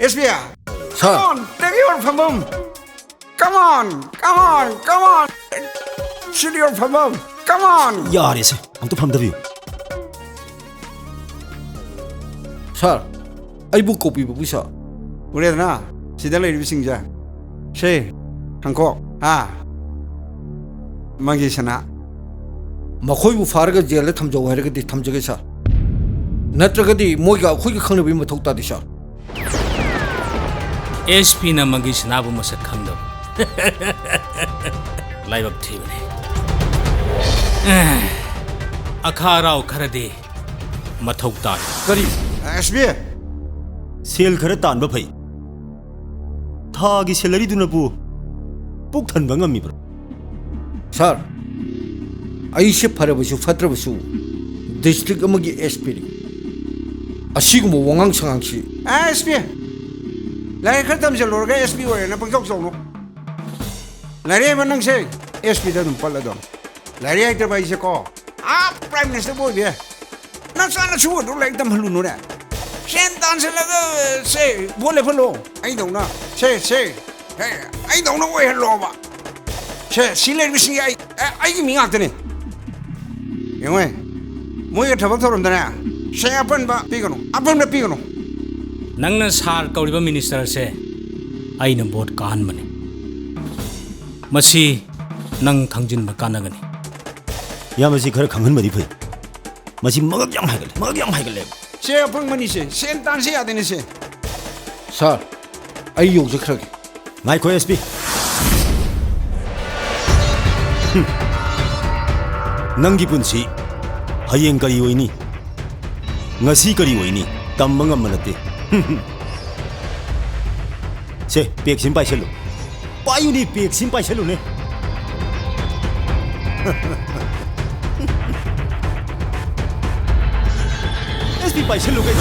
SB. Sir. Come on, take your phone. Come on. Shoot your phone. Come on. 야래세 아무도 밤답이요 Sir, ai bu copy bu sa. 우리 나 시달러 일비싱자. 셰 한국 망기시나. Makhoi bu faraga jela thamjaw hairaga di thamjage sa. Natraga di moiga khoi ga khangna bi ma thokta di sa. SP na magi sinabu masak khangdo. Laibak thibane. Akharao kharade mathok ta. Kari SB. 셀 खरा तानबा फै थागी salary दुनबु पुक थनबा ngamiब्रा Sir, ai se pharabasu fatrabasu district amagi SP ri. Asigum wangang sangangsi. SB. Lai khatam je lorga SB ore na pangtok song no. Lai manang se SB da dum palla dom. Lai ai bai se ko. Prime Minister boy dia. Na sana chu do lai dam halu no da. Sen dan se laga se bole phalo. Ai dong na. Se. Hey, ai dong no we hello ba. Se silent missing ai gi mingak tane. Yongwe. Moi ga thabak thorom da na. Se apan ba pigano. Apan na pigano. Nangna sar kauriba minister se aina vote kan mane. Masi nang khangjin ba kanagani. 야마시 खरा 강हनबदि फै मसि मगक याम हाइगले Se apang mani se. Sen dan se adene se. Sir, ai yogjakragi. ngai ko sp नंगी पुंसी हयेंग करी ओइनी ngasi kari oini tamma ngam manate se pek sim paiselu payuni pek sim paiselu ne sp paiselu ke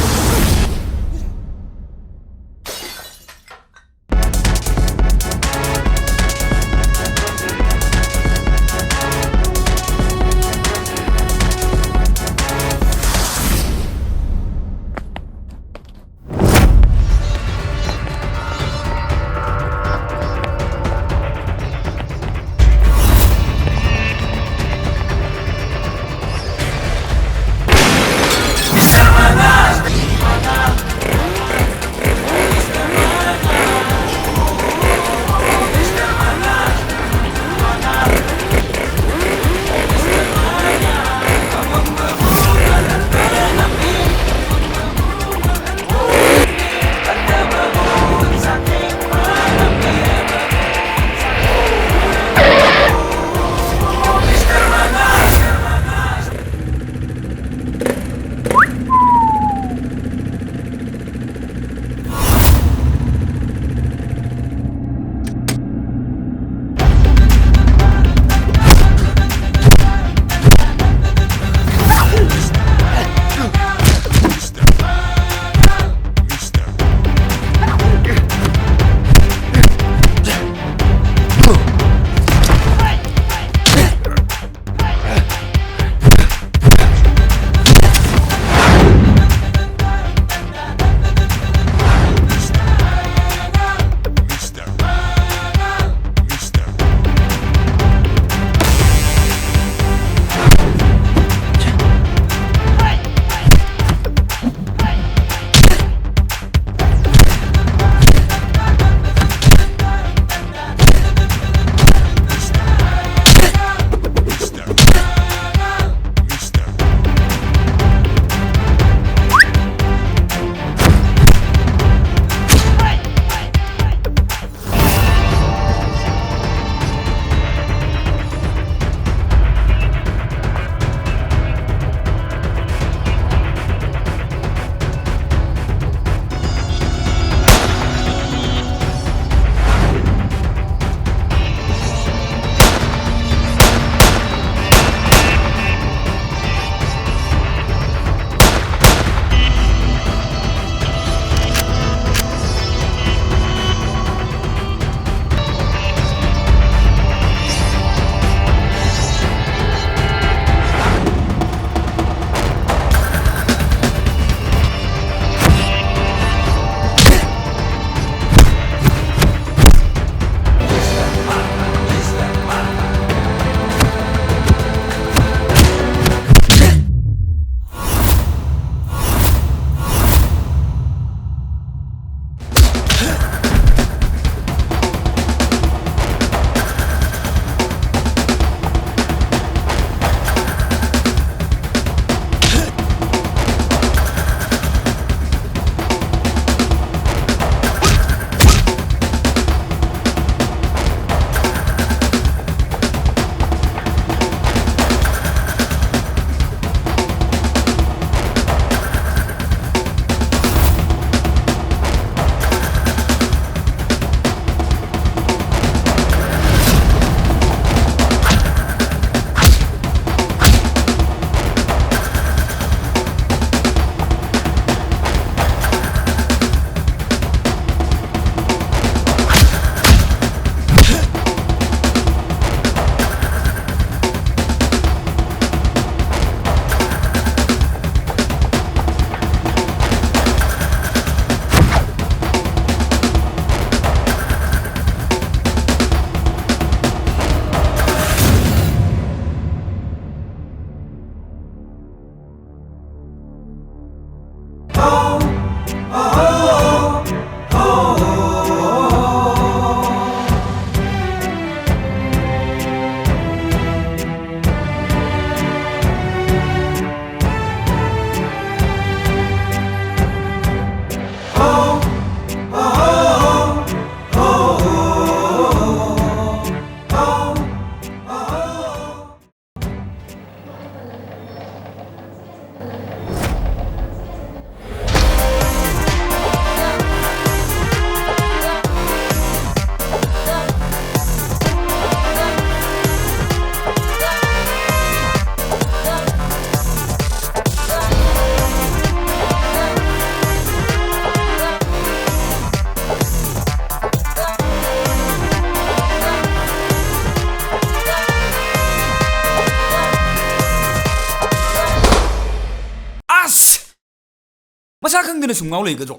ꯃꯁꯥ ꯈꯪꯗꯅ ꯁꯨꯝ ꯉꯥꯎ ꯂꯩꯒꯗ꯭ꯔꯣ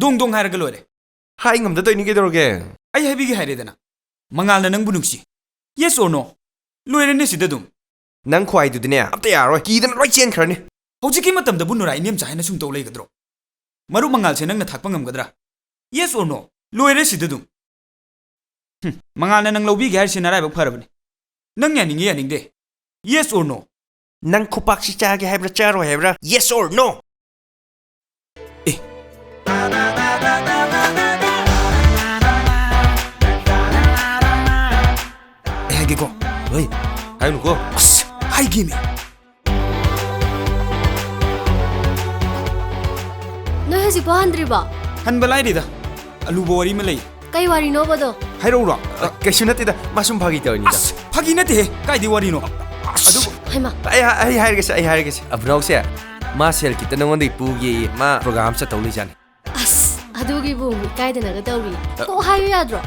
ꯗꯣꯡ ꯗꯣꯡ ꯍꯥꯏꯔꯒ ꯂꯣꯏꯔꯦ ꯍꯥꯏ ꯉꯝꯗꯗꯣꯏꯅꯤ ꯀꯩꯗꯧꯔꯒꯦ ꯑꯩ ꯍꯥꯏꯕꯤꯒꯦ ꯍꯥꯏꯔꯦꯗꯅ ꯃꯉꯥꯜꯅ ꯅꯪꯕꯨ ꯅꯨꯡꯁꯤ ꯌꯦꯁ ꯑꯣꯔ ꯅꯣ ꯂꯣꯏꯔꯦꯅꯦ ꯁꯤꯗ ꯑꯗꯨꯝ ꯅꯪ ꯈ꯭ꯋꯥꯏꯗꯨꯗꯤꯅꯦ ꯑꯝꯇ ꯌꯥꯔꯣꯏ ꯀꯤꯗꯅ ꯂꯣꯏ ꯆꯦꯟꯈ꯭ꯔꯅꯤ ꯍꯧꯖꯤꯛꯀꯤ ꯃꯇꯝꯗꯕꯨ ꯅꯨꯔꯥ ꯏꯅꯦꯝꯆꯥ ꯍꯥꯏꯅ ꯁꯨꯝ ꯇꯧ ꯂꯩꯒꯗ꯭ꯔꯣ ꯃꯔꯨꯞ ꯃꯉꯥꯜꯁꯦ ꯅꯪꯅ ꯊꯥꯛꯄ ꯉꯝꯒꯗ꯭ꯔꯥ ꯌꯦꯁ ꯑꯣꯔ ꯅꯣ ꯂꯣꯏꯔꯦ ꯁꯤꯗ ꯑꯗꯨꯝ ꯃꯉꯥꯜꯅ ꯅꯪ ꯂꯧꯕꯤꯒꯦ ꯍꯥꯏꯔꯤꯁꯤ ꯅꯔꯥꯏꯕꯛ ꯐꯔꯕꯅꯤ ꯅꯪ ꯌꯥꯅꯤꯡꯉꯦ ꯌꯥꯅꯤꯡꯗꯦ ꯌꯦꯁ ꯑꯣꯔ ꯅꯣ ꯅꯪ ꯈꯨꯄꯥꯛꯁꯤ ꯆꯥꯒꯦ ꯍꯥꯏꯕ꯭ꯔꯥ ꯆꯥꯔꯣꯏ ꯍꯥꯏꯕ꯭ꯔꯥ ꯌꯦꯁ ꯑꯣꯔ ꯅꯣ ꯑꯦ ꯍꯥꯏꯒꯦꯀꯣ ꯍꯣꯏ ꯍꯥꯏꯅꯨꯀꯣ ꯑꯁ ꯍꯥꯏꯒꯦꯃꯤ ꯅꯣꯏ ꯍꯧꯖꯤꯛ ꯄꯥꯟꯗ꯭ꯔꯤꯕꯣ ꯍꯟꯕ ꯂꯥꯏꯔꯤꯗ ꯑꯂꯨꯕ ꯋꯥꯔꯤ ꯑꯃ ꯂꯩ ꯀꯩ ꯋꯥꯔꯤꯅꯣꯕꯗꯣ ꯍꯥꯏꯔꯛꯎꯔꯣ ꯀꯩꯁꯨ ꯅꯠꯇꯦꯗ ꯃꯥꯁꯨꯝ ꯐꯥꯒꯤ ꯇꯧꯔꯤꯅꯤꯗ ꯑꯁ ꯐꯥꯒꯤ ꯅꯠꯇꯦꯍꯦ ꯀꯥꯏꯗꯩ ꯋꯥꯔꯤꯅꯣ ꯑꯗꯨꯕꯨ ꯍꯩꯃꯥ ꯑꯩ ꯍꯥꯏꯔꯒꯦꯁꯦ ꯑꯕ꯭ꯔꯥꯎꯁꯦ ꯃꯥ ꯁꯦꯜ ꯈꯤꯇ ꯅꯉꯣꯟꯗꯒꯤ ꯄꯨꯒꯦ ꯃꯥ ꯄ꯭ꯔꯣꯒ꯭ꯔꯥꯝ ꯆꯠꯇꯧ ꯂꯩꯖꯥꯅꯤ ꯑꯁ ꯑꯗꯨꯒꯤꯕꯨ ꯏꯀꯥꯏꯗꯅꯒ ꯇꯧꯔꯤ ꯀꯣꯛ ꯍꯥꯏꯌꯨ ꯌꯥꯗ꯭ꯔꯣ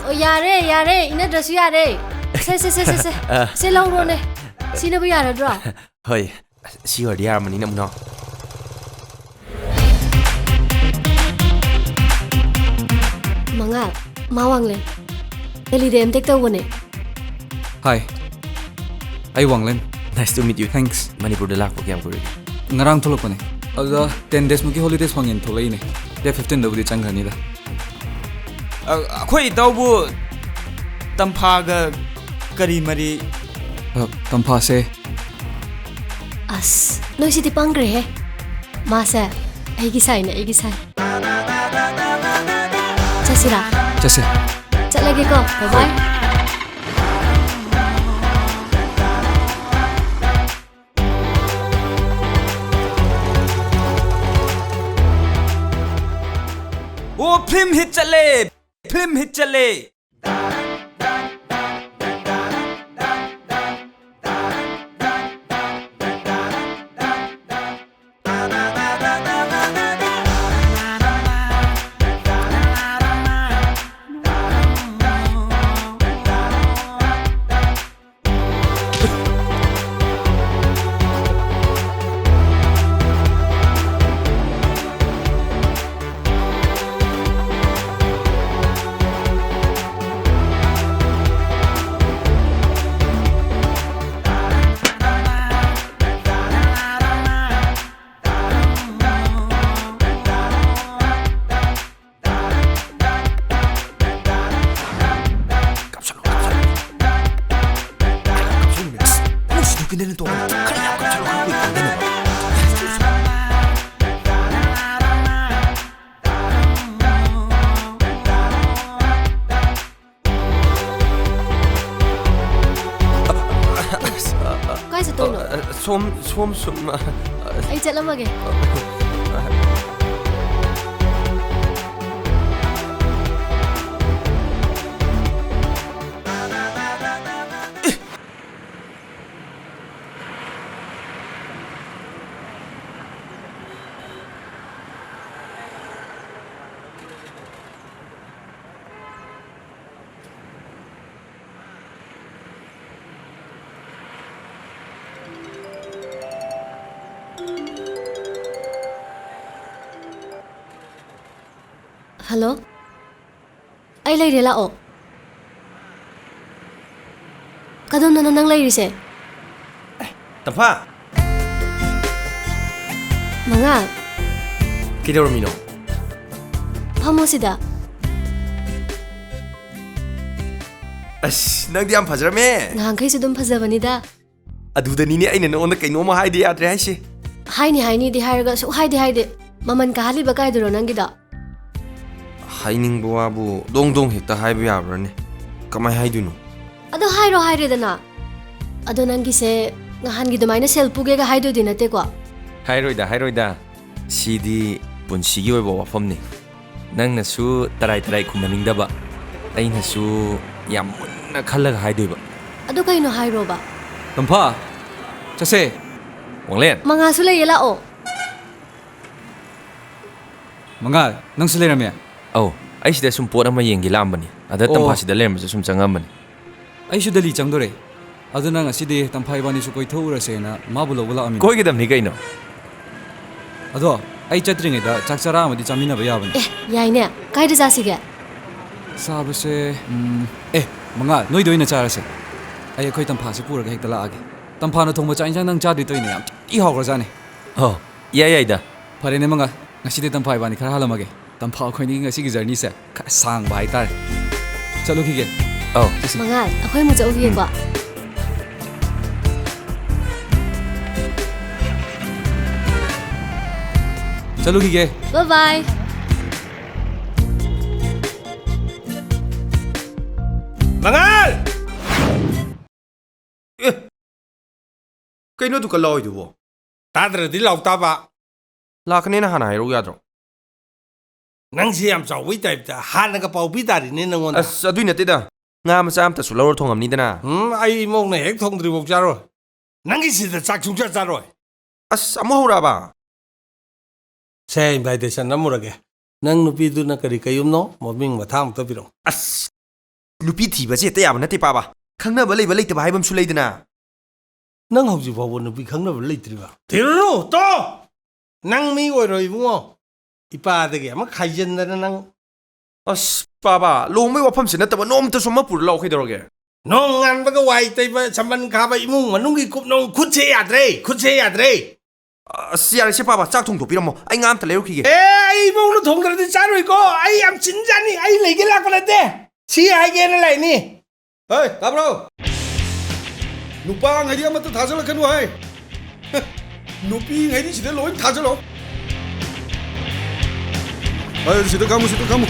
ꯑꯣ ꯌꯥꯔꯦ ꯏꯅꯗ꯭ꯔꯁꯨ ꯌꯥꯔꯦ ꯁꯦ ꯂꯧꯔꯣꯅꯦ ꯁꯤꯅꯕꯨ ꯌꯥꯔꯗ꯭ꯔꯣ ꯍꯣꯏ ꯁꯤ ꯑꯣꯏꯔꯗꯤ ꯌꯥꯔꯝꯃꯅꯤꯅ ꯃꯨꯅꯥꯎ ꯃꯉꯥꯜ ꯃꯥ ꯋꯥꯡꯂꯦꯟ ꯗꯦꯜꯂꯤꯗ ꯑꯦꯝꯇꯦꯛ ꯇꯧꯕꯅꯦ Hi, I Wanglen. Nice to meet you Thanks. ꯃꯅꯤꯄꯨꯔꯗ ꯂꯥꯛꯄ ꯀꯌꯥꯝ ꯀꯨꯏꯔꯒꯦ Ngarang thulakpane. Ada 10 days muki holidays fangin thulaine. Day 15 da budi changrani da. ꯑꯩꯈꯣꯏ ꯏꯇꯥꯎꯕꯨ ꯇꯝꯐꯥꯒ ꯀꯔꯤ ꯃꯔꯤ Tampa se ꯑꯁ ꯅꯣꯏꯁꯤꯗꯤ ꯄꯪꯈ꯭ꯔꯦꯍꯦ ꯃꯥꯁꯦ ꯑꯩꯒꯤ ꯁꯥꯏꯅꯦ ꯑꯩꯒꯤ ꯁꯥꯏ ꯆꯠꯁꯤꯔꯥ chase. ꯆꯠꯂꯒꯦꯀꯣ ꯕꯥꯏ ꯕꯥꯏ ꯑꯣ ꯐꯤल्म हिट चले फिल्म हिट चले ꯀꯥꯏ ꯆꯠꯇꯣꯏꯅꯣ ꯁꯣꯝ ꯑꯩ ꯆꯠꯂꯝꯃꯒꯦ ꯍꯜꯂꯣ ꯑꯩ ꯂꯩꯔꯦ ꯂꯥꯛꯑꯣ ꯀꯗꯣꯝꯗꯅꯣ ꯅꯪ ꯂꯩꯔꯤꯁꯦ ꯇꯝꯐꯥ ꯃꯉꯥꯜ ꯀꯩꯗꯧꯔꯝꯃꯤꯅꯣ ꯐꯝꯃꯣ ꯁꯤꯗ ꯑꯁ ꯅꯪꯗꯤ ꯌꯥꯝ ꯐꯖꯔꯝꯃꯦ ꯅꯍꯥꯟꯈꯩꯁꯨ ꯑꯗꯨꯝ ꯐꯖꯕꯅꯤꯗ ꯑꯗꯨꯗꯅꯤꯅꯦ ꯑꯩꯅ ꯅꯉꯣꯟꯗ ꯀꯩꯅꯣꯝꯃ ꯍꯥꯏꯗ ꯌꯥꯗ꯭ꯔꯦ ꯍꯥꯏꯁꯦ ꯍꯥꯏꯅꯤꯗꯤ ꯍꯥꯏꯔꯒ ꯁꯨꯛ ꯍꯥꯏꯗꯦ ꯃꯃꯜ ꯀꯥꯍꯜꯂꯤꯕ ꯀꯥꯏꯗꯨꯔꯣ ꯅꯪꯒꯤꯗꯣ ꯍꯥꯏꯅꯤꯡꯕ ꯋꯥꯕꯨ ꯗꯣꯡ ꯗꯣꯡ ꯍꯦꯛꯇ ꯍꯥꯏꯕ ꯌꯥꯕ꯭ꯔꯥꯅꯦ ꯀꯃꯥꯏ ꯍꯥꯏꯗꯣꯏꯅꯣ ꯑꯗꯣ ꯍꯥꯏꯔꯦꯗꯅ ꯑꯗꯣ ꯅꯪꯒꯤꯁꯦ ꯅꯍꯥꯟꯒꯤ ꯑꯗꯨꯃꯥꯏꯅ ꯁꯦꯜ ꯄꯨꯒꯦꯒ ꯍꯥꯏꯗꯣꯏꯗꯤ ꯅꯠꯇꯦꯀꯣ ꯍꯥꯏꯔꯣꯏꯗ ꯁꯤꯗꯤ ꯄꯨꯟꯁꯤꯒꯤ ꯑꯣꯏꯕ ꯋꯥꯐꯝꯅꯤ ꯅꯪꯅꯁꯨ ꯇꯔꯥꯏ ꯈꯨꯝꯍꯟꯅꯤꯡꯗꯕ ꯑꯩꯅꯁꯨ ꯌꯥꯝ ꯃꯨꯟꯅ ꯈꯜꯂꯒ ꯍꯥꯏꯗꯣꯏꯕ ꯑꯗꯣ ꯀꯩꯅꯣ ꯍꯥꯏꯔꯣꯕ Tampa. Chase. ꯋꯥꯡꯂꯦꯟ ꯃꯉꯥꯁꯨ ꯂꯩꯌꯦ ꯂꯥꯛꯑꯣ Mangal, nang silerame. ꯑꯧ ꯑꯩ ꯁꯤꯗ ꯁꯨꯝ ꯄꯣꯠ ꯑꯃ ꯌꯦꯡꯒꯦ ꯂꯥꯛꯑꯝꯕꯅꯤ ꯑꯗ ꯑꯣ. ꯇꯝꯐꯥꯁꯤꯗ ꯂꯩꯔꯝꯕꯁꯨ ꯁꯨꯝ ꯆꯪꯉꯝꯕꯅꯤ Aishu Delhi changdore. Aduna ngasidi Tampa ibani su koi thurase na mabu lawala amin. ꯀꯣꯏꯒꯗꯕꯅꯤ ꯀꯩꯅꯣ ꯑꯗꯣ ꯑꯩ ꯆꯠꯇ꯭ꯔꯤꯉꯩꯗ ꯆꯥꯛ ꯆꯔꯥ ꯑꯃꯗꯤ ꯆꯥꯃꯤꯟꯅꯕ ꯌꯥꯕꯅꯤ ꯑꯦ ꯌꯥꯏꯅꯦ ꯀꯥꯏꯗ ꯆꯥꯁꯤꯒꯦ ꯆꯥꯕꯁꯦ ꯃꯉꯥꯜ ꯅꯣꯏꯗ ꯑꯣꯏꯅ ꯆꯥꯔꯁꯦ ꯑꯩꯈꯣꯏ ꯇꯝꯐꯥꯁꯦ ꯄꯨꯔꯒ ꯍꯦꯛꯇ ꯂꯥꯛꯑꯒꯦ ꯇꯝꯐꯥꯅ ꯊꯣꯡꯕ ꯆꯥꯛ ꯏꯟꯁꯥꯡ ꯅꯪ ꯆꯥꯗꯣꯏ ꯇꯧꯏꯅꯦ ꯌꯥꯝ ꯊꯤ ꯍꯥꯎꯈ꯭ꯔꯖꯥꯠꯅꯤ ꯑꯣ ꯌꯥꯏ ꯌꯥꯏꯗ ꯐꯔꯦꯅꯦ ꯃꯉꯥꯜ ꯉꯁꯤꯗꯤ ꯇꯝꯐꯥ ꯏꯕꯥꯅꯤ ꯈꯔ ꯍꯜꯂꯝꯃꯒꯦ ꯇꯝꯐꯥ ꯑꯩꯈꯣꯏꯅꯤ ꯉꯁꯤꯒꯤ ꯖꯔꯅꯤꯁꯦ ꯈꯔ ꯁꯥꯡꯕ ꯍꯥꯏꯇꯥꯔꯦ ꯆꯠꯂꯨꯈꯤꯒꯦ ꯑꯧ ꯃꯉꯥꯜ ꯑꯩꯈꯣꯏ ꯑꯃꯨꯛ ꯆꯠꯂꯨꯈꯤꯒꯦꯀꯣ ꯆꯠꯂꯨꯈꯤꯒꯦ ꯕꯥꯏ ꯕꯥꯏ ꯃꯉꯥꯜ ꯀꯩꯅꯣ ꯗꯨꯀꯥꯟ ꯂꯥꯎꯏꯗꯨꯕꯣ ꯇꯥꯗ꯭ꯔꯗꯤ ꯂꯥꯎ ꯇꯥꯕ ꯂꯥꯛꯀꯅꯦꯅ ꯍꯥꯟꯅ ꯍꯥꯏꯔꯛꯎ ꯌꯥꯗ꯭ꯔꯣ ꯅꯪꯁꯦ ꯌꯥꯝ ꯆꯥꯎꯕꯩ ꯇꯥꯏꯞꯇ ꯍꯥꯟꯅꯒ ꯄꯥꯎ ꯄꯤ ꯇꯥꯔꯤꯅꯦ ꯅꯪꯉꯣꯟꯗ ꯑꯁ ꯑꯗꯨꯏ ꯅꯠꯇꯦꯗ ꯉꯥ ꯃꯆꯥ ꯑꯝꯇꯁꯨ ꯂꯧꯔ ꯊꯣꯡꯉꯝꯅꯤꯗꯅ ꯑꯩ ꯏꯃꯧꯅ ꯍꯦꯛ ꯊꯣꯡꯗ꯭ꯔꯤꯐꯥꯎ ꯆꯥꯔꯣꯏ ꯅꯪꯒꯤ ꯁꯤꯗ ꯆꯥꯛ ꯁꯨꯡꯆꯥ ꯆꯥꯔꯣꯏ ꯑꯁ ꯑꯃꯨꯛ ꯍꯧꯔꯛꯑꯕ ꯁꯦ ꯏꯟꯚꯥꯏꯇꯦꯁꯟ ꯅꯝꯃꯨꯔꯒꯦ ꯅꯪ ꯅꯨꯄꯤꯗꯨꯅ ꯀꯔꯤ ꯀꯌꯨꯝꯅꯣ ꯃꯃꯤꯡ ꯃꯊꯥ ꯑꯃꯨꯛꯇ ꯄꯤꯔꯛꯎ ꯑꯁ ꯅꯨꯄꯤ ꯊꯤꯕꯁꯦ ꯍꯦꯛꯇ ꯌꯥꯕ ꯅꯠꯇꯦ ꯄꯥꯕ ꯈꯪꯅꯕ ꯂꯩꯕ ꯂꯩꯇꯕ ꯍꯥꯏꯕ ꯑꯃꯁꯨ ꯂꯩꯗꯅ ꯅꯪ ꯍꯧꯖꯤꯛ ꯐꯥꯎꯕ ꯅꯨꯄꯤ ꯈꯪꯅꯕ ꯂꯩꯇ꯭ꯔꯤꯕ ꯊꯤꯔꯨꯅꯨ ꯇꯣ ꯅꯪ ꯃꯤ ꯑꯣꯏꯔꯣꯏ ꯏꯕꯨꯡꯉꯣ ꯏꯄꯥꯗꯒꯤ ꯑꯃ ꯈꯥꯏꯖꯤꯟꯗꯅ ꯅꯪ ꯑꯁ ꯄꯥꯕ ꯂꯨꯍꯣꯡꯕꯩ ꯋꯥꯐꯝꯁꯦ ꯅꯠꯇꯕ ꯅꯣꯡꯃꯇꯁꯨ ꯑꯃ ꯄꯨꯔ ꯂꯥꯛꯑꯣ ꯀꯩꯗꯧꯔꯒꯦ ꯅꯣꯡ ꯉꯥꯟꯕꯒ ꯋꯥꯏ ꯇꯩꯕ ꯁꯝꯕꯟ ꯈꯥꯕ ꯏꯃꯨꯡ ꯃꯅꯨꯡꯒꯤ ꯀꯨꯞꯅꯣꯡ ꯈꯨꯠꯁꯦ ꯌꯥꯗ꯭ꯔꯦ ꯈꯨꯠꯁꯦ ꯌꯥꯗ꯭ꯔꯦ ꯑꯁ ꯌꯥꯔꯦꯁꯦ ꯄꯥꯕ ꯆꯥꯛ ꯊꯣꯡꯗꯣꯛꯄꯤꯔꯝꯃꯣ ꯑꯩ ꯉꯥ ꯑꯝꯇ ꯂꯩꯔꯨꯈꯤꯒꯦ ꯑꯦ ꯑꯩ ꯏꯃꯧꯅ ꯊꯣꯡꯗ꯭ꯔꯗꯤ ꯆꯥꯔꯣꯏꯀꯣ ꯑꯩ ꯌꯥꯝ ꯆꯤꯟꯖꯥꯅꯤ ꯑꯩ ꯂꯩꯒꯦ ꯂꯥꯛꯄ ꯅꯠꯇꯦ ꯁꯤ ꯍꯥꯏꯒꯦꯅ ꯂꯩꯅꯤ ꯍꯣꯏ ꯇꯥꯕ꯭ꯔꯣ ꯅꯨꯄꯥꯉꯩꯗꯤ ꯑꯃꯠꯇ ꯊꯥꯖꯤꯜꯂꯛꯀꯅꯨ ꯍꯥꯏ ꯅꯨꯄꯤꯉꯩꯗꯤ ꯁꯤꯗ ꯂꯣꯏ ꯊꯥꯖꯤꯜꯂꯣ ꯍꯣꯏ ꯁꯤꯗ ꯈꯥꯝꯃꯨ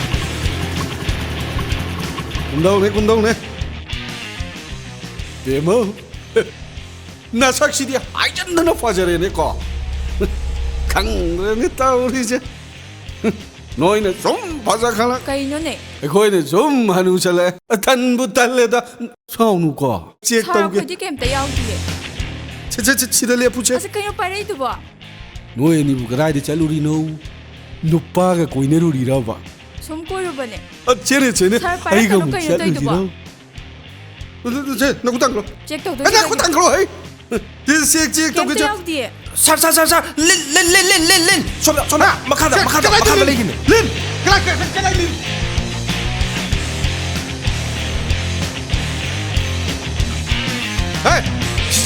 ꯀꯨꯝꯗꯧꯅꯦ ꯕꯦꯝꯃ ꯅꯁꯛꯁꯤꯗꯤ ꯍꯥꯏꯖꯟꯗꯅ ꯐꯖꯔꯦꯅꯦꯀꯣ ꯈꯪꯗ꯭ꯔꯦꯅꯦ ꯇꯧꯔꯤꯁꯦ ꯅꯣꯏꯅ ꯁꯨꯝ ꯐꯖꯈꯠꯂ ꯀꯩꯅꯣꯅꯦ ꯑꯩꯈꯣꯏꯅ ꯁꯨꯝ ꯍꯅꯨꯁꯜꯂꯛꯑꯦ ꯇꯟꯕꯨ ꯇꯜꯂꯦꯗ ꯁꯥꯎꯅꯨꯀꯣ ꯆꯦꯛ ꯁꯥꯔ ꯇꯧꯒꯦ ꯑꯩꯈꯣꯏꯗꯤ ꯀꯩꯝꯇ ꯌꯥꯎꯗꯤꯌꯦ ꯁꯤꯗ ꯂꯦꯞꯄꯨꯁꯦ ꯑꯁ ꯀꯩꯅꯣ ꯄꯥꯏꯔꯛꯏꯗꯨꯕꯣ ꯅꯣꯏ ꯑꯅꯤꯕꯨ ꯀꯗꯥꯏꯗ ꯆꯠꯂꯨꯔꯤꯅꯣ ꯅꯨꯄꯥꯒ ꯀꯣꯏꯅꯔꯨꯔꯤꯔꯕ ꯁꯨꯝ ꯀꯣꯏꯔꯨꯕꯅꯦ ꯆꯦꯅꯦ ꯁꯥꯔ ꯄꯥꯏꯔꯛꯀꯅꯨ ꯀꯩꯅꯣ ꯇꯧꯔꯤꯗꯨꯕꯣ ꯁꯦ ꯅꯈꯨꯠ ꯇꯥꯡꯈ꯭ꯔꯣ ꯆꯦꯛ ꯇꯧꯗꯣꯏꯁꯦ ꯅꯈꯨꯠ ꯇꯥꯡꯈ꯭ꯔꯣ ꯍꯩ ꯆꯦꯛ ꯇꯧꯒꯦ ꯀꯩꯝꯇ ꯌꯥꯎꯗꯤꯌꯦ ꯁꯥꯔ ꯂꯤꯟ ꯁꯣꯝꯗ ꯃꯈꯥꯗ ꯂꯩꯈꯤꯅꯦ ꯂꯤꯟ ꯀꯗꯥꯏ ꯂꯤꯟ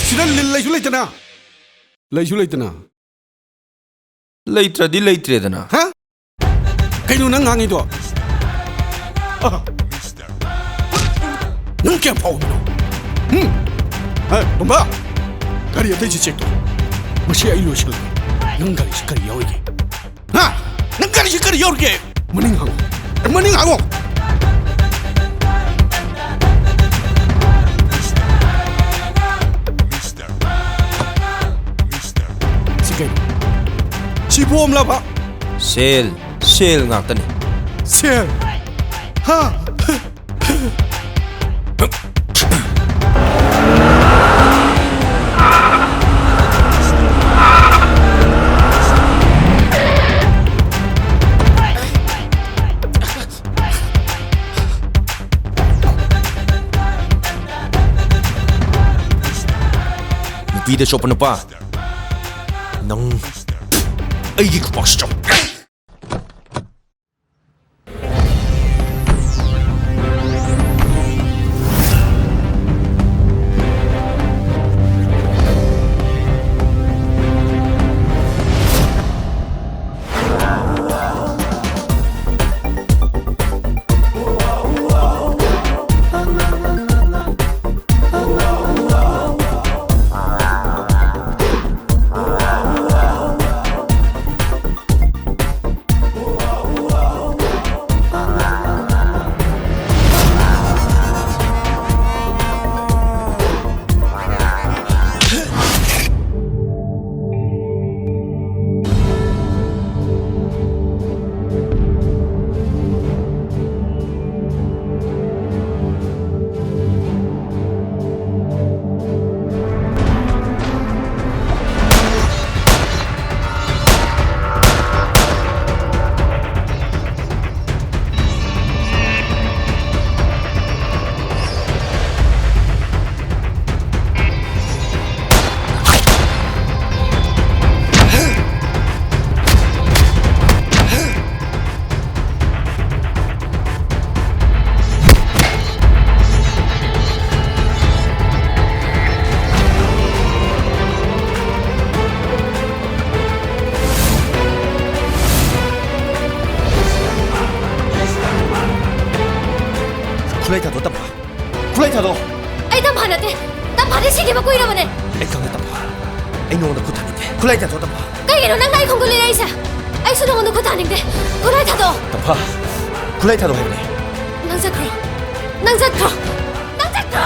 ꯁꯤꯗ ꯂꯤꯟ ꯂꯩꯁꯨ ꯂꯩꯇꯅ ꯂꯩꯇ꯭ꯔꯗꯤ ꯂꯩꯇ꯭ꯔꯦꯗꯅ ꯍꯥ ꯀꯩꯅꯣ ꯅꯪ ꯉꯥꯡꯉꯤꯗꯣ ꯅꯪ ꯀꯌꯥꯝ ꯐꯥꯎꯕꯅꯣ ꯇꯣꯝꯕ ꯒꯥꯔꯤ ꯑꯇꯩꯁꯤ ꯆꯦꯛ ꯇꯧ ꯃꯁꯤ ꯑꯩ ꯂꯣꯏꯁꯤꯜꯂꯦ ꯅꯪ ꯒꯥꯔꯤꯁꯤ ꯀꯔꯤ ꯌꯥꯎꯔꯤꯒꯦ ꯅꯪ ꯒꯥꯔꯤꯁꯤ ꯀꯔꯤ ꯌꯥꯎꯔꯤꯒꯦ ꯃꯅꯤꯡ ꯍꯥꯡꯉꯣ ꯁꯤ ꯀꯩꯅꯣ ꯁꯤ ꯕꯣꯝꯂꯕ ꯁꯦꯜ ꯉꯥꯛꯇꯅꯤ ꯁꯦꯜ ꯍꯥ ꯅꯨꯄꯤꯗ ꯆꯣꯞꯄ ꯅꯨꯄꯥ ꯅꯪ ꯑꯩꯒꯤ ꯈꯨꯄꯥꯛꯁꯤ chop ai khang ta pa ai no da khutani de khulai ta ta pa Kay gino nang nai khong ko liray sa. Ay sunong ano ko taning de. Kulay ta do. ta pa khulai ta do hai ne Nang zakro. Nang zakro. Nang zakro.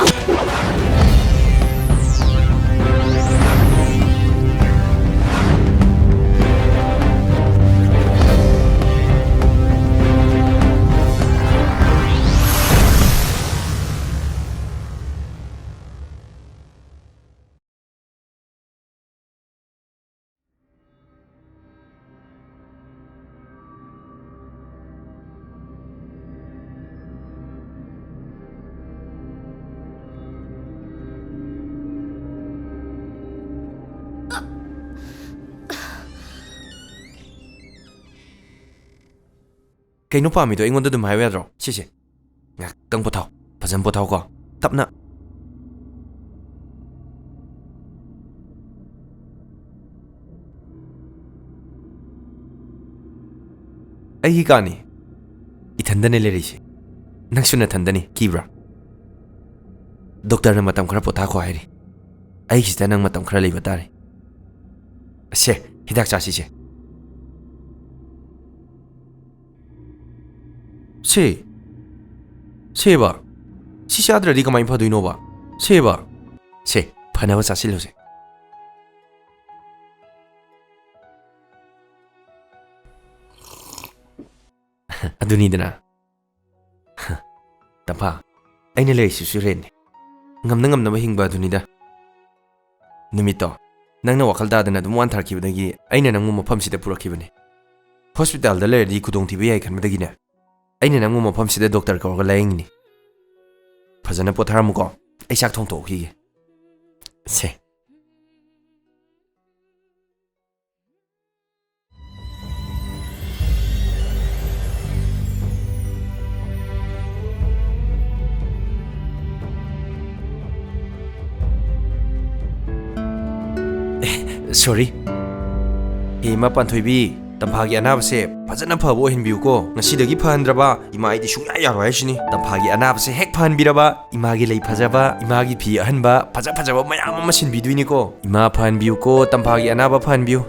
Cái nó pa mi to ai ngon da dum hai wa ro xie xie ngak tang po thau phazam po thau ko tapna ai hi ka ni ithanda ne le ri si nang suna thanda ni kibra doctor na matam khara po tha ko hai ri ai hista nang matam khara lei ba ta ri se hidak cha si se se ba si sadra di kamai pha duino ba se ba se phana ba sasil lo se aduni dana tampa aina le si su ren ngam na ba hingba aduni da numito nangna wakal da dana dum wan thar ki badagi aina nang mo pham si da purak ki bani hospital da le di kudong ti bi ai khan badagi na aina nang mo pham si da doctor ko ga laing ni phazana potharam ko ai sak thong to ki se sorry ma panthoibi tamphagi anab se phajana phabo hinbiu ko ngasidagi phandraba ima idi sungya ya roi shini tamphagi anab se hek phanbiraba imagi lei phajaba imagi phi ahanba phajaba mayam ma sinbiduini ko ima phanbiu ko tamphagi anaba phanbiu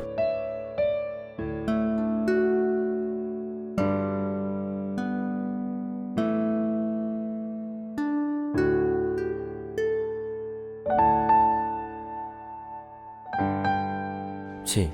si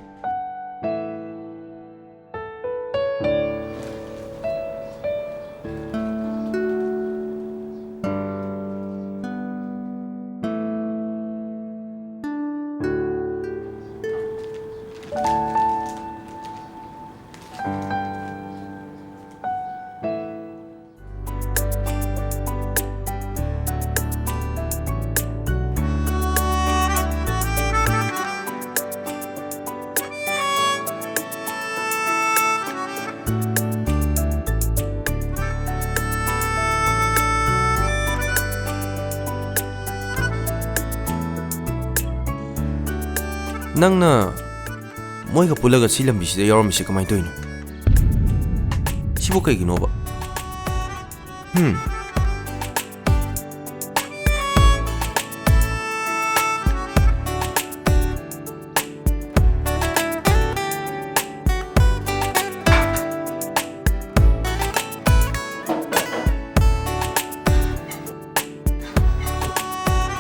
nang na moi ka pulaga silam bi sida yarom si kamai toino sibo kai gino ba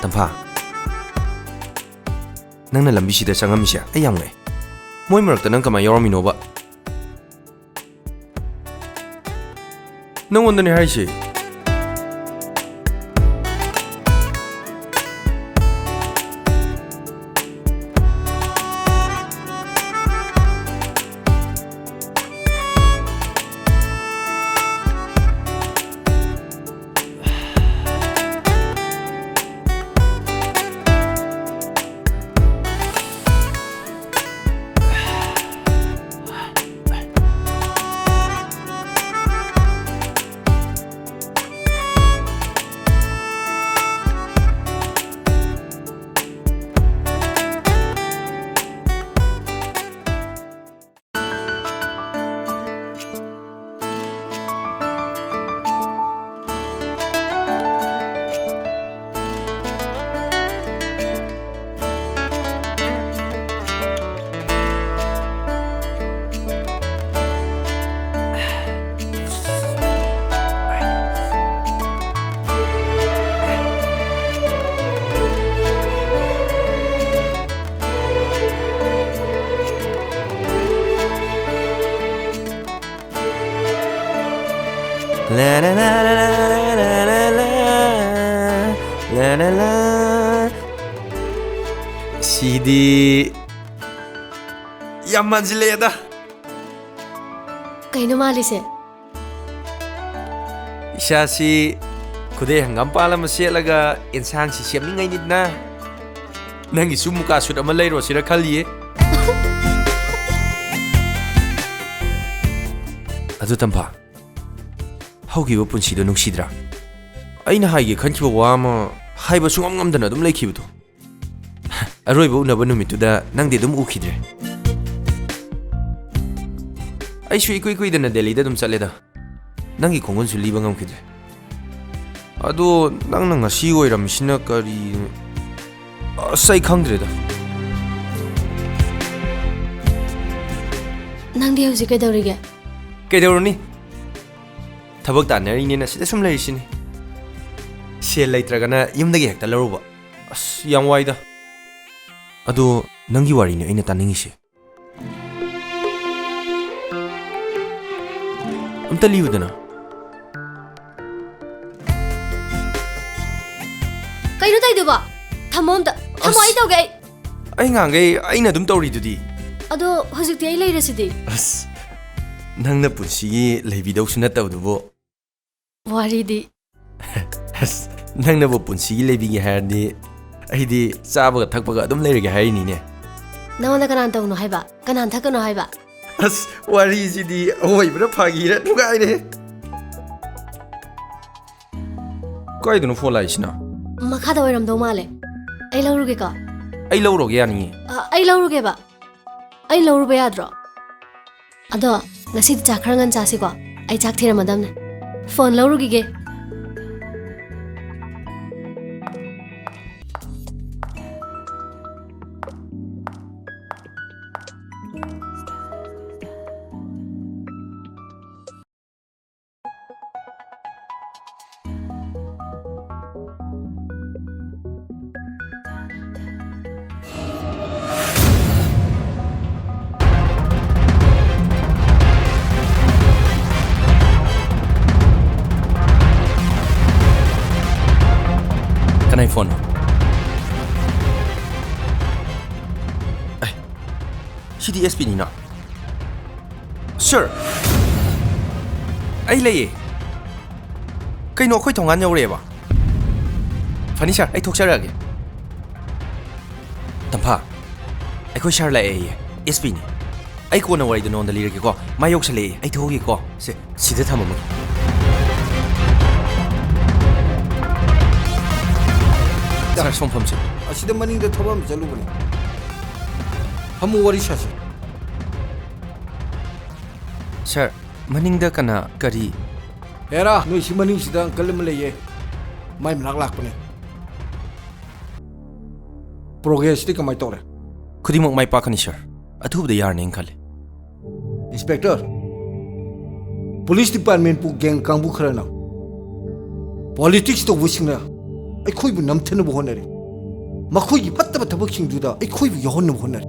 tampa nang na lambi sida sangam siya ayam ngai moi marak nang kamay yarom ino ba nang wanda ni hai si La la la la la la la la la la la Sidi Yam manzileda Kaino malise? Isasi Kude hangam pala maselaga insang si siam ni ngai nit na Nangi sumuka sud amalai ro sira khaliye Adu tampa Haugiba punsido nungsidra Aina haige khankiba wama haiba sungam ngamdana dum leikhibudo Aroiba unaba numituda nangde dum ukhidre Ai sui kui dana Delhi da dum chaleda Nangi kongon su liba ngamkhidre Ado nangna ngasi oiramsina kari Asai khangdreda Nangdi hauji kaidawrige? Kaidawrani Thabak tanari ni na sida sum leisini Sel leitragana yumdagi hekta laruba As yam waida Ado nangi wari ni aina taningise Amta liudana Kaino taiduba? Thamomda thamo ai tawge Ai ngangai aina dum tawri dudi ado hojikti ai leirasidi As Nangna punsi leibidau suna tawdubo waridi As Nangna bo punsi leibigi hardi Aidi sabaga thakpaga dum leirige harini ne Nawana kanan tawno haiba kanan thakano haiba As wari sidi oi bra phagira nugai ne Kai dunu fola isna Makhada oiramdo male ai lauruge ka Ai lawroge yani ai lauruge ba ai lauruba yadro ado ngasi chakrangan chasi ko ai chak thira madamne phone laurugi ge Kanai phone Ai CDSP ni na Sir Ai lei Kaino khoi thongan yaure ba Fani sir ai thok sarage Tampa Ai khoi sar lai SP ni Ai ko na wari do non da lirage ko ma yok sale ai thogi ko se sida thamam Sir sompham se asida maningda thobam jalubani hamu wari shasi Sir maningda kana kari era noi si maning sida kalim leye mai mnak lakpani progress ti kamai tore Khudimok mai pakhani sir Athubda yar ning khale inspector police department pu gang kangbu kharana politics to wishna ai khoi bu namthena bu honare makhoi gi patta thabak sing duda ai khoi bu yohon bu honare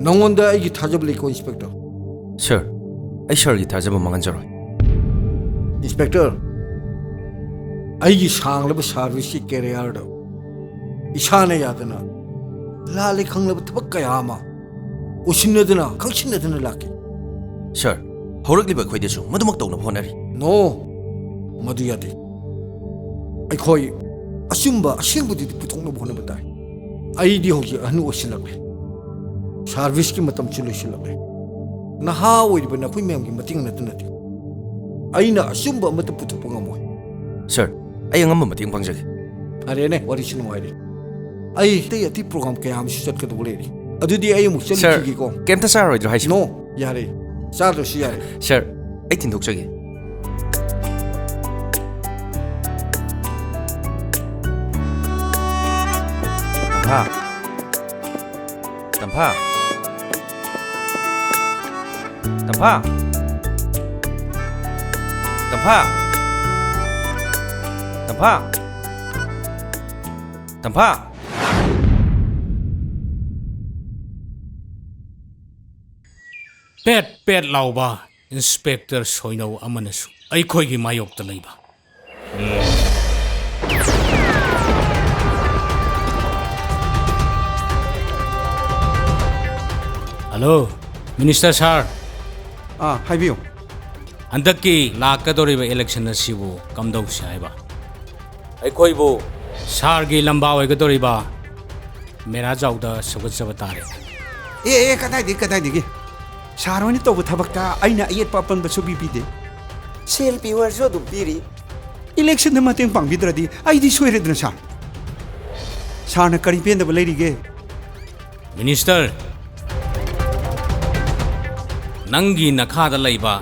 nongonda ai gi thajab le ko inspector Sir ai sir gi thajab mangan jaroi inspector ai gi sanglaba service ki career do ishane yadana lale khanglaba thabak kaya ma usinnadana khangsinnadana laki Sir horakliba khoidesu madumak tawna honari no madu yade ai khoi asumba asingbu di puthongna bhona batai ai di hogi anu osilakle service ki matam chulu silakle na ha oi bana khoi mem ki mating na tunati aina asumba mata puthok pangamoi Sir ai ngam mating pangjage are ne wari sinu ai ai te ati program ke am sisat ka dole ri adudi ai mu chali Sir ki ko kemta sir roidro haisi no yare sar do si yare Sir ai tindok chage Tampa Tampa Tampa Tampa Tampa Pet lauba Inspector Soinau Amanasu ꯑꯩꯈꯣꯏꯒꯤ ꯃꯥꯌꯣꯛꯇ ꯂꯩꯕ hello minister ꯁꯥꯔ ꯍꯥꯏꯕꯤꯌꯨ ꯍꯟꯗꯛꯀꯤ ꯂꯥꯛꯀꯗꯧꯔꯤꯕ election ꯑꯁꯤꯕꯨ ꯀꯝꯗꯧꯁꯤ ꯍꯥꯏꯕ ꯑꯩꯈꯣꯏꯕꯨ ꯁꯥꯔꯒꯤ ꯂꯝꯕꯥ ꯑꯣꯏꯒꯗꯧꯔꯤꯕ ꯃꯦꯔꯥꯖꯥꯎꯗ ꯁꯧꯒꯠꯆꯕ ꯇꯥꯔꯦ ꯀꯗꯥꯏꯗꯒꯤ ꯁꯥꯔ ꯍꯣꯏꯅ ꯇꯧꯕ ꯊꯕꯛꯇ ꯑꯩꯅ ꯑꯌꯦꯠꯄ ꯑꯄꯟꯕ ꯁꯨꯡꯄꯤ ꯄꯤꯗꯦ ꯁꯦꯜ ꯄꯤꯌꯨ ꯍꯥꯏꯔꯁꯨ ꯑꯗꯨꯝ ꯄꯤꯔꯤ इलेक्शन मतें पांगबिद्रदी आइदी सोइरेदना सारना करी पेंदब लेरिगे मिनिस्टर नंगी नखादा लैबा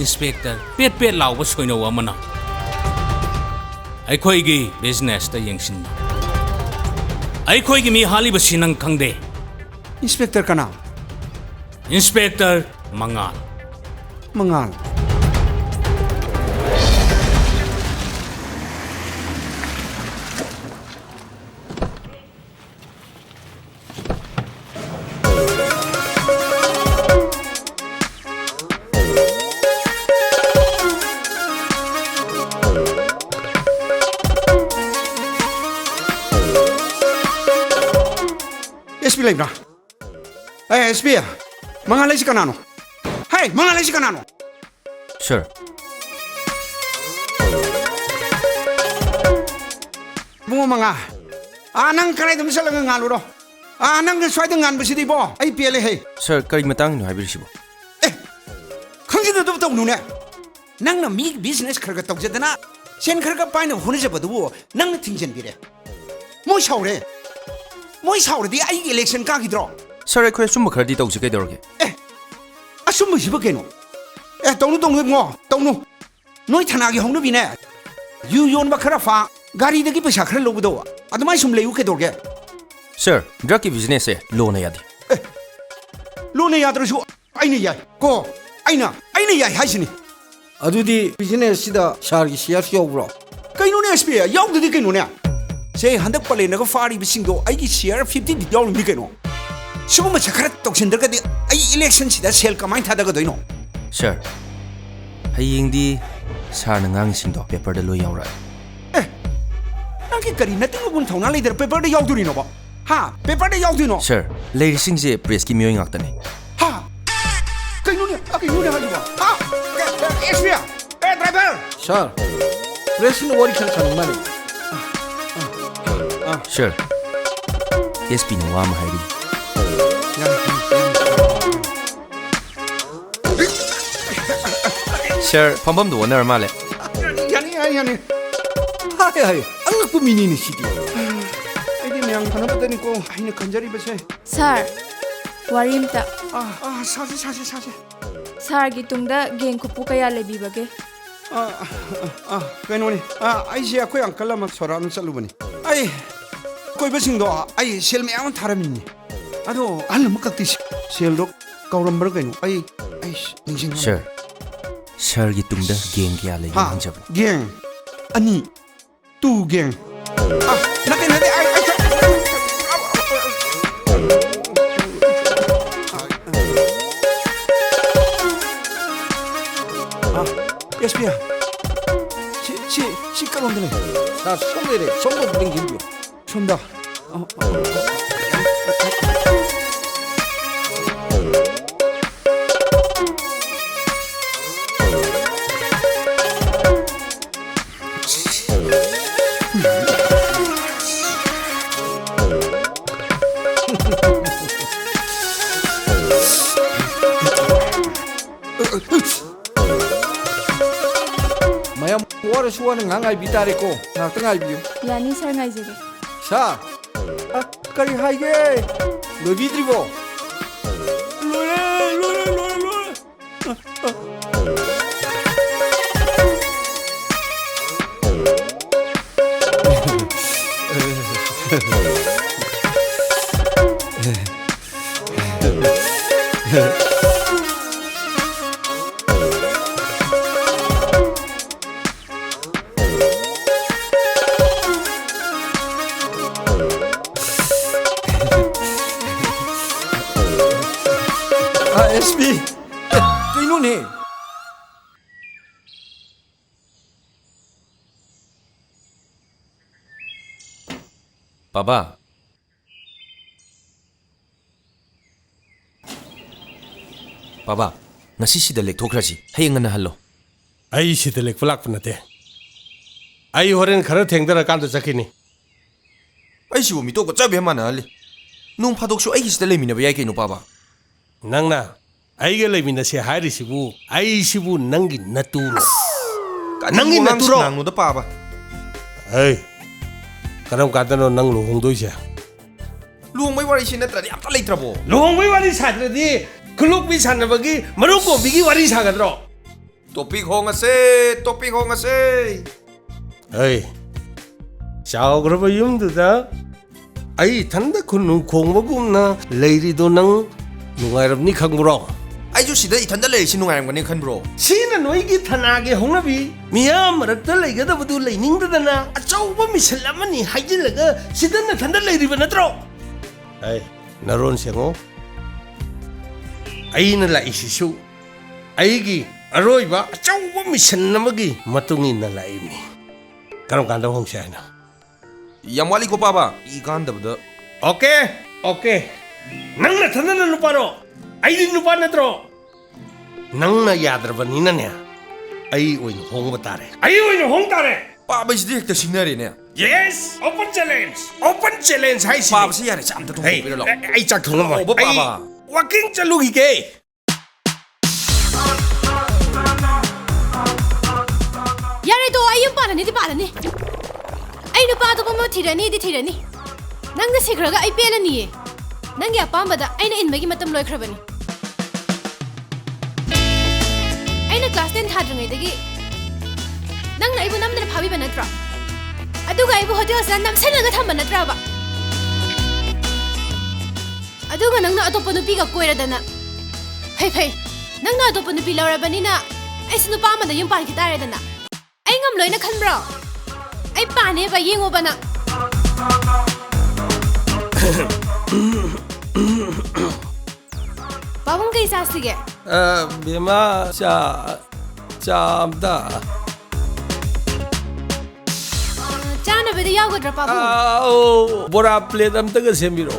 इंस्पेक्टर पेट पेट लाउब सोइनो अमना अखोइगी बिजनेस ता यंगसिन अखोइगी मी हालिबसि नंग खंगदे इंस्पेक्टर कना इंस्पेक्टर मंगाल मंगाल एसपी लेब्रा ए एसपी मंगाले से कनानो हाय मंगाले से कनानो सर बुंगो मंगा नंग कनाय दम सलंग ngaluरो नंग स्वाइद ngan बसिदि बो आई पेले हे सर करी मतंग नो हाबिरसिबो ए खंजिद दब तौनुने नंग न मी बिजनेस खरग तौजदना सेन खरग पाइन होनजबदु नंग थिंजन बिरे मोय सावरे मोय सावरदी आई इलेक्शन कागिद्रो सर अखोय सुम खरदी तौसे कैदोरगे ए असुम हिबो केनो ए तौनु तौनु ngो तौनु नोय थानागी हौनु बिने यु योन बा खरा फा गाड़ी दगी पैसा खरा लोबदो अदमाय सुम लेयु केदोरगे सर ड्रग की बिजनेस से लोन यादी ए लोन याद्रसु आइने याय को आइने याय हाइसिनी अदुदी बिजनेस सिदा सारगी शेयर यावब्रो कैनोने एसपी यावददी कैनोने से हंदक पले नग फारी बिसिंगो आइगी शेयर 50 यावलि कैनो सुगम सखर तौसिंदरगदि आई इलेक्शन सिदा सेल कमाइन थादगदोइनो सर हयिंगदी सार नंगांग सिंदो पेपर द लो यावरा ए नंगी करी नतिंग गुन थौना लेदर पेपर द यावदुरिनो बा हा पेपर द यावदुनो सर लेरिसिंग से प्रेस की मियोइंग आक्तने हा कैनोने हालिबा हा एसपी ए ड्राइवर सर प्रेसिन वरी खन माने सर एसपी नो वाम हाइरी सर फंबम दो ओनर माले यानी हाय अंगप मिनीनि सिटी आइदि म्यांग फनबदनि को आइने खंजरी बसे सर वारीमता सासे सरगी तुंगदा गेंग खुपु कया लेबिबगे कैनोने आइसे अखोय अंकल अमा सोराम चलुबनि आई कोई बसिंगदो आई सेल म्याम थारमिनि अदो अल मकक्ति सेल रो कौरमबर कैनो आई निंजिंग सर सर की तुंगदा गेंग क्या ले जब गेंग अनि तू गेंग नते आई एसपी 시 까론드네 자 손내래 손도 부랭긴겨 손다 마야 뭐하러 수원은 강아이 비따리고 나 등아이 비요 यानी सर ngaइजेगे 자 까리 하이게 너 비드리고 SB कैनोने Papa. Papa, ngasi sida lekthokrasi. Hayeng ngana hallo. Ai sida lek pelak penate. Ai horen khara thengdara kan ta chakini. Ai sibu mi to ko chabe mana ali. Nung phadok su ai sida le mina bayai ke no papa. Nangna ai ge leimina se hairi sibu ai sibu nangi naturo. Nangi naturo. Nang no da papa. Ai. Karam kadano nang lo hongdoi se. Luong mai wari sin natra di apta leitrabo. Luhong mai wari sadradi kuluk bi sanabagi maru ko bigi wari sagadro. Topic ase. Ai. Chao graba yum du da. Ai thanda khunu khongbagumna leirido nang nungairabni khangbro. Ai ju sida ithanda le sin nungaram gani khan bro. Sina noigi thanage hongnabi miyam marakta leigadabadu leiningdadana achauba misal amani haijilaga sidana thanda leiriba natro. Ai naron sengo aina la isisu aigi aroiba achauba misal namagi matungina laimi karam kanda hongsaina Yamwali ko papa. Ikan dabda. Okay nangna thandana nuparo aidi nupa natro nangna yadrabanina ne ai oin hongba tare ai oin hong tare Papa is dik ta sinari ne. Yes, open challenge hai si. Papa si yare cham ta thong Hey, biro lo. ai chak thong mo. Oh, papa. Walking chalugi ke. Yare to ayum parani di parani. Ai no pa to mo thirani di thirani. Nang na sigraga ai pelani. Nang ya pambada ai na inmagi matam loikrabani. Ai na class 10 thadrangai dagi. Nang na ibu namdana phabi banatra. Aduga ibu hotel sa namsalaga thamba natra ba. Aduga nang na atopa nupi ga koiradana. Hey. Nang na atopa nupi laurabanina. Ai sunu pa amada yung pan kitaredana. Ai ngam loina khanbro. Ai pane ba yengo bana. Babung kay sasige. Bima chamda. Chana bede yagodra babung. Oh, bora plate am taga sembiro.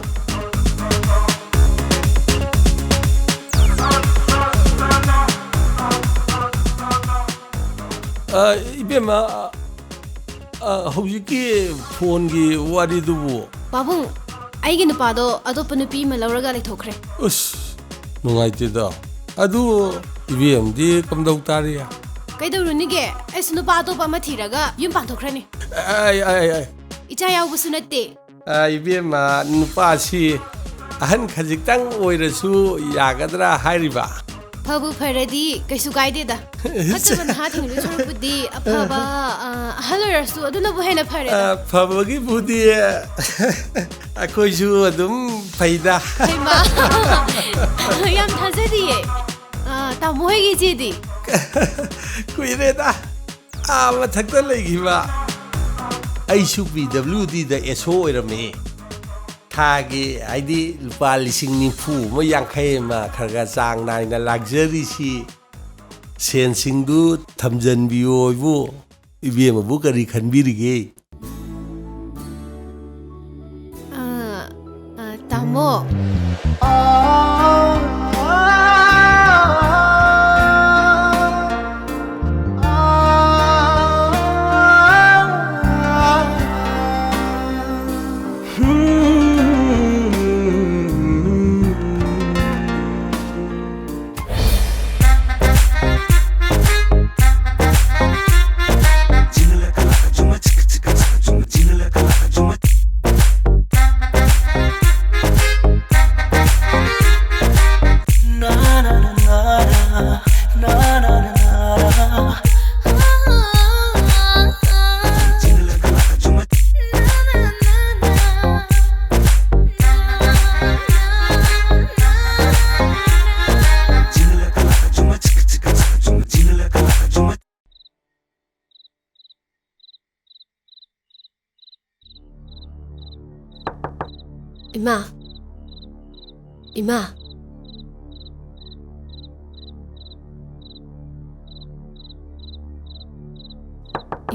Ibema hojiki phone gi wari dubu. Babung, aigi nupado adopa nupi ma lauraga leithokre. Us nungaitida. Adu ibem di kamdau tariya. Kaidorunige, ai sunu pa adopa ma thiraga yum panthokrani. Ai. Icha yawbusu natte. Ibema nupasi ahan khajikang oirasu yagadra hairiba. Phabu pharadi kaisu kaideda. Khachaban ha thinglu surupudi aphaba halarasu aduna bu hena phareda. Phabagi budi akoisu adum faida. Hema. Yam thazadiye. Tamohegi jidi. Kuireda ama thakta legiba. Aisu PWD da SO oirame. Thagi aidi lupa lising nifu mo yangkai ma kharga chang nai na luxury si sensing du thamjan biyo bu ibem bu kari khanbirige Tamo.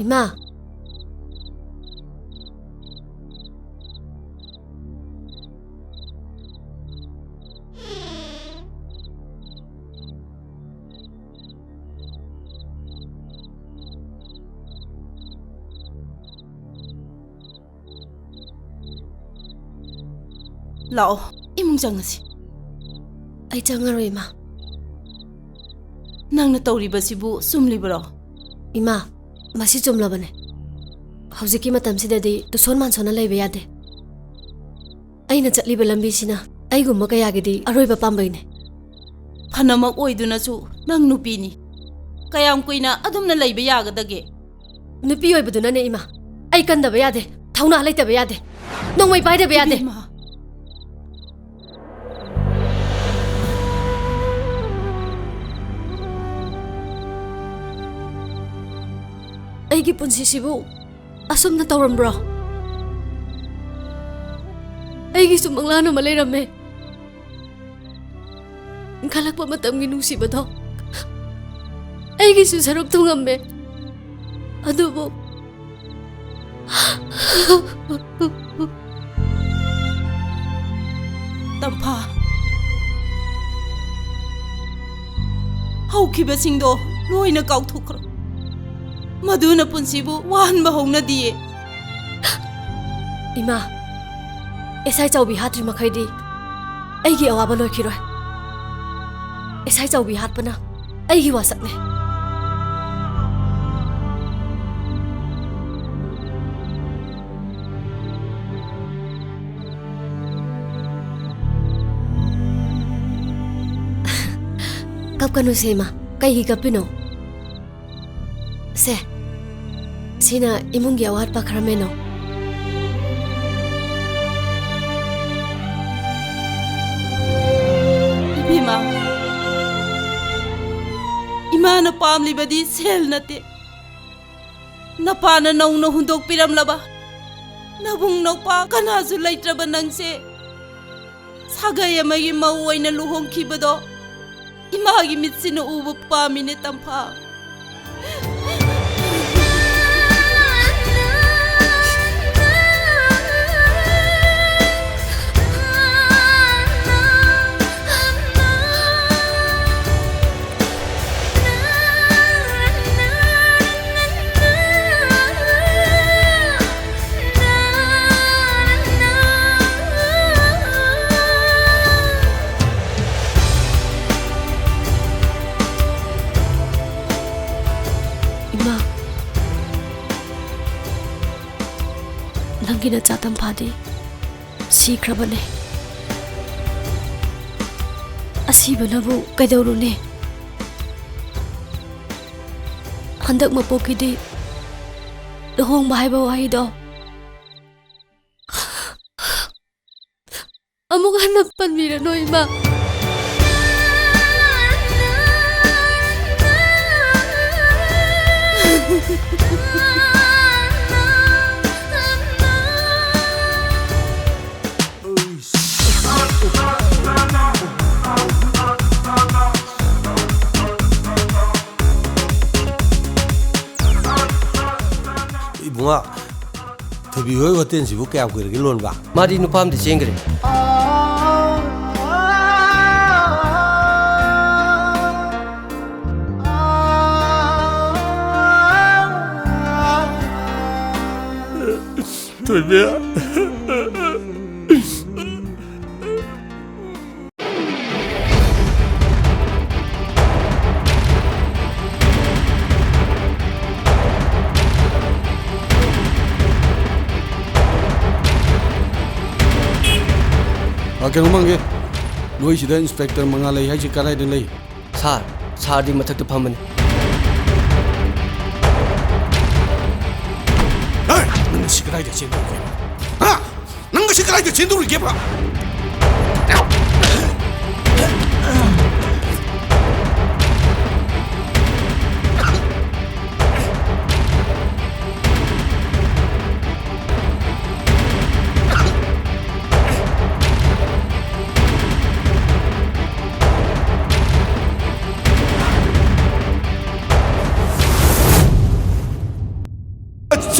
Ima. ꯂꯥꯛꯑꯣ ꯏꯃꯨꯡ ꯆꯪꯉꯁꯤ ꯑꯩ ꯆꯪꯉꯔꯣꯏ ꯏꯃꯥ ꯅꯪꯅ ꯇꯧꯔꯤꯕꯁꯤꯕꯨ ꯆꯨꯝꯂꯤꯕ꯭ꯔꯣ ꯏꯃꯥ ꯃꯁꯤ ꯆꯨꯝꯂꯕꯅꯦ ꯍꯧꯖꯤꯛꯀꯤ ꯃꯇꯝꯁꯤꯗꯗꯤ ꯇꯨꯁꯣꯟ ꯃꯥꯟꯁꯣꯟꯅ ꯂꯩꯕ ꯌꯥꯗꯦ ꯑꯩꯅ ꯆꯠꯂꯤꯕ ꯂꯝꯕꯤꯁꯤꯅ ꯑꯩꯒꯨꯝꯕ ꯀꯌꯥꯒꯤꯗꯤ ꯑꯔꯣꯏꯕ ꯄꯥꯝꯕꯩꯅꯦ ꯐꯅꯃꯛ ꯑꯣꯏꯗꯨꯅꯁꯨ ꯅꯪ ꯅꯨꯄꯤꯅꯤ ꯀꯌꯥꯝ ꯀꯨꯏꯅ ꯑꯗꯨꯝꯅ ꯂꯩꯕ ꯌꯥꯒꯗꯒꯦ ꯅꯨꯄꯤ ꯑꯣꯏꯕꯗꯨꯅꯅꯦ ꯏꯃꯥ ꯑꯩ ꯀꯟꯗꯕ ꯌꯥꯗꯦ ꯊꯧꯅꯥ ꯂꯩꯇꯕ ꯌꯥꯗꯦ ꯅꯣꯡꯃꯩ ꯄꯥꯏꯗꯕ ꯌꯥꯗꯦ ꯑꯩꯒꯤ ꯄꯨꯟꯁꯤꯁꯤꯕꯨ ꯑꯁꯨꯝꯅ ꯇꯧꯔꯝꯕ꯭ꯔꯣ ꯑꯩꯒꯤꯁꯨ ꯃꯪꯂꯥꯟ ꯑꯃ ꯂꯩꯔꯝꯃꯦ ꯏꯟꯈꯠꯂꯛꯄ ꯃꯇꯝꯒꯤ ꯅꯨꯡꯁꯤꯕꯗꯣ ꯑꯩꯒꯤꯁꯨ ꯁꯔꯨꯛ ꯊꯨꯡꯉꯝꯃꯦ ꯑꯗꯨꯕꯨ ꯇꯝꯐꯥ ꯍꯧꯈꯤꯕꯁꯤꯡꯗꯣ ꯂꯣꯏꯅ ꯀꯥꯎꯊꯣꯛꯈ꯭ꯔꯣ ꯃꯗꯨꯅ ꯄꯨꯟꯁꯤꯕꯨ ꯋꯥꯍꯟꯕ ꯍꯧꯅꯗꯤꯌꯦ ꯏꯃꯥ ꯑꯦꯁꯥꯏ ꯆꯥꯎꯕꯤ ꯍꯥꯠꯇ꯭ꯔꯤ ꯃꯈꯩꯗꯤ ꯑꯩꯒꯤ ꯑꯋꯥꯕ ꯂꯣꯏꯈꯤꯔꯣꯏ ꯑꯦꯁꯥꯏ ꯆꯥꯎꯕꯤ ꯍꯥꯠꯄꯅ ꯑꯩꯒꯤ ꯋꯥꯁꯛꯅꯦ ꯀꯞꯀꯅꯨ ꯁꯦ ꯏꯃꯥ ꯀꯩꯒꯤ ꯀꯞꯄꯤꯅꯣ ꯁꯦ ꯁꯤꯅ ꯏꯃꯨꯡꯒꯤ ꯑꯋꯥꯠꯄ ꯈꯔ ꯃꯦꯟꯅꯣ ꯏꯕꯦꯝꯃ ꯏꯃꯥꯅ ꯄꯥꯝꯂꯤꯕꯗꯤ ꯁꯦꯜ ꯅꯠꯇꯦ ꯅꯄꯥꯅ ꯅꯧꯅ ꯍꯨꯟꯗꯣꯛꯄꯤꯔꯝꯂꯕ ꯅꯕꯨꯡ ꯅꯧꯄꯥ ꯀꯅꯥꯁꯨ ꯂꯩꯇ꯭ꯔꯕ ꯅꯪꯁꯦ ꯁꯥꯒꯩ ꯑꯃꯒꯤ ꯃꯧ ꯑꯣꯏꯅ ꯂꯨꯍꯣꯡꯈꯤꯕꯗꯣ 이마기 미치는 우부 밤이네 땀파 ꯅꯪꯒꯤ ꯅꯆꯥ ꯇꯝꯐꯥꯗꯤ ꯁꯤꯈ꯭ꯔꯕꯅꯦ ꯑꯁꯤꯕꯅꯕꯨ ꯀꯩꯗꯧꯔꯨꯅꯤ ꯍꯟꯗꯛ ꯃꯄꯣꯛꯀꯤꯗꯤ ꯂꯨꯍꯣꯡꯕ ꯍꯥꯏꯕ ꯋꯥꯍꯩꯗꯣ ꯑꯃꯨꯛ ꯍꯟꯅ ꯄꯟꯕꯤꯔꯅꯨ ꯏꯃꯥ 이봉아, 더비호의 호텔시부 그냥 그렇게 논가? 마디 누파함도 쟁그래. 더비야. ꯀꯩꯅꯣꯃꯪꯒꯦ ꯅꯣꯏꯁꯤꯗ ꯏꯟꯁꯄꯦꯛꯇꯔ ꯃꯉꯥ ꯂꯩ ꯍꯥꯏꯁꯤ ꯀꯗꯥꯏꯗ ꯂꯩ ꯁꯥꯔꯗꯤ ꯃꯊꯛꯇ ꯐꯝꯕꯅꯤ ꯅꯪ ꯁꯤ ꯀꯗꯥꯏꯗ ꯆꯦꯟꯗꯧꯔꯤꯒꯦꯕ ꯅꯪ ꯁꯤ ꯀꯗꯥꯏꯗ ꯆꯦꯟꯗꯧꯔꯤꯒꯦꯕ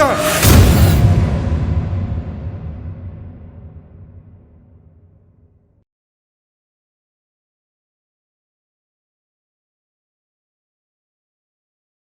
Sir!